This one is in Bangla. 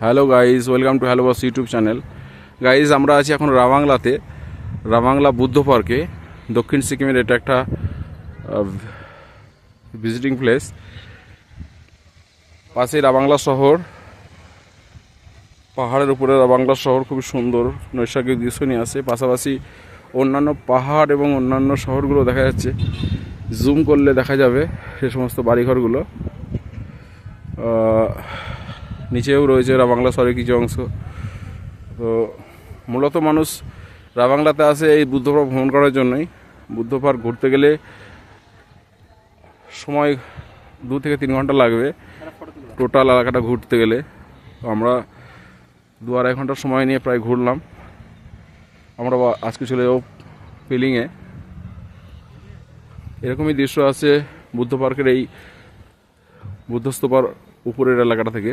Hello guys, welcome to hello boss YouTube channel. Guys, আমরা আছি এখন রাবাংলাতে, রাবাংলা বুদ্ধ পার্কে। দক্ষিণ সিকিমের এটা একটা ভিজিটিং প্লেস। পাশে রাবাংলা শহর, পাহাড়ের উপরে রাবাংলা শহর খুবই সুন্দর নৈসর্গিক দৃশ্য নিয়ে আসে। পাশাপাশি অন্যান্য পাহাড় এবং অন্যান্য শহরগুলো দেখা যাচ্ছে। জুম করলে দেখা যাবে সে সমস্ত বাড়িঘরগুলো। নিচেও রয়েছে রাবাংলা শহরের কিছু অংশ। তো মূলত মানুষ রাবাংলাতে আসে এই বুদ্ধ পার্ক ভ্রমণ করার জন্যই। বুদ্ধ পার্ক ঘুরতে গেলে সময় 2 থেকে 3 ঘন্টা লাগবে টোটাল এলাকাটা ঘুরতে গেলে। তো আমরা 2-2.5 ঘন্টার সময় নিয়ে প্রায় ঘুরলাম। আমরা আজকে চলে যাবো পিলিংয়ে। এরকমই দৃশ্য আছে বুদ্ধ পার্কের এই বুদ্ধস্তূপার উপরের এলাকাটা থেকে।